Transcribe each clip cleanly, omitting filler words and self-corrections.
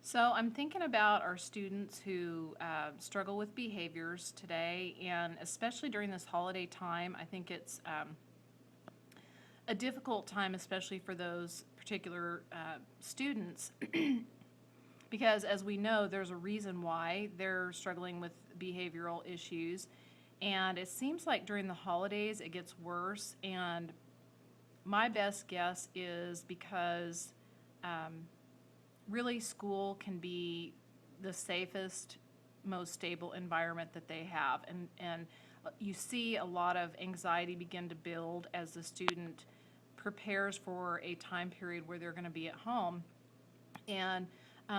So I'm thinking about our students who struggle with behaviors today, and especially during this holiday time. I think it's a difficult time, especially for those particular students, because as we know, there's a reason why they're struggling with behavioral issues. And it seems like during the holidays it gets worse. And my best guess is because um, really school can be the safest, most stable environment that they have. And you see a lot of anxiety begin to build as the student prepares for a time period where they're going to be at home and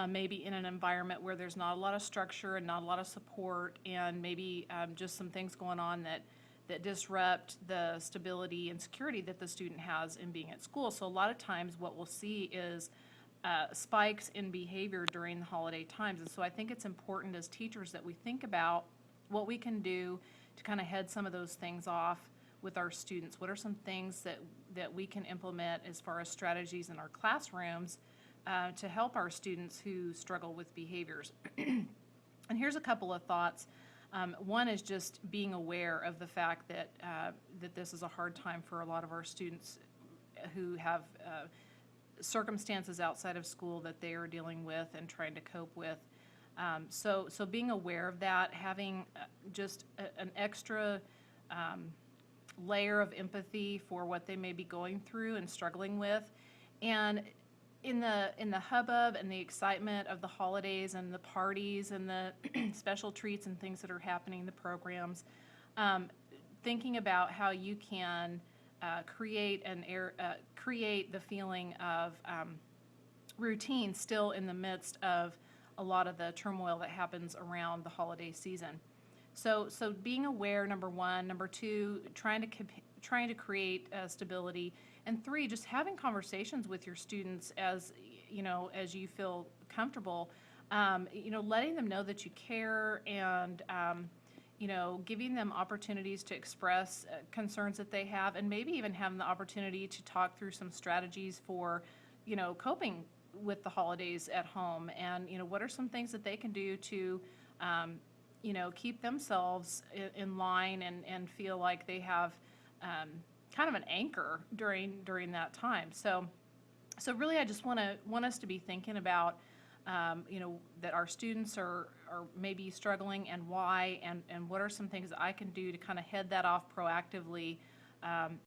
maybe in an environment where there's not a lot of structure and not a lot of support, and maybe just some things going on that disrupt the stability and security that the student has in being at school. So a lot of times what we'll see is spikes in behavior during the holiday times. And so I think it's important as teachers that we think about what we can do to kind of head some of those things off with our students. What are some things that we can implement as far as strategies in our classrooms to help our students who struggle with behaviors? And here's a couple of thoughts. One is just being aware of the fact that this is a hard time for a lot of our students who have circumstances outside of school that they are dealing with and trying to cope with. So being aware of that, having just an extra layer of empathy for what they may be going through and struggling with, and in the hubbub and the excitement of the holidays and the parties and the special treats and things that are happening, the programs, um, thinking about how you can create the feeling of routine still in the midst of a lot of the turmoil that happens around the holiday season. So being aware, number one. Number two, trying to create stability. And three, just having conversations with your students as you feel comfortable. Letting them know that you care, and giving them opportunities to express concerns that they have, and maybe even having the opportunity to talk through some strategies for, coping with the holidays at home, and what are some things that they can do to keep themselves in line, and feel like they have kind of an anchor during that time. So really, I just want us to be thinking about that our students are maybe struggling, and why, and what are some things that I can do to kind of head that off proactively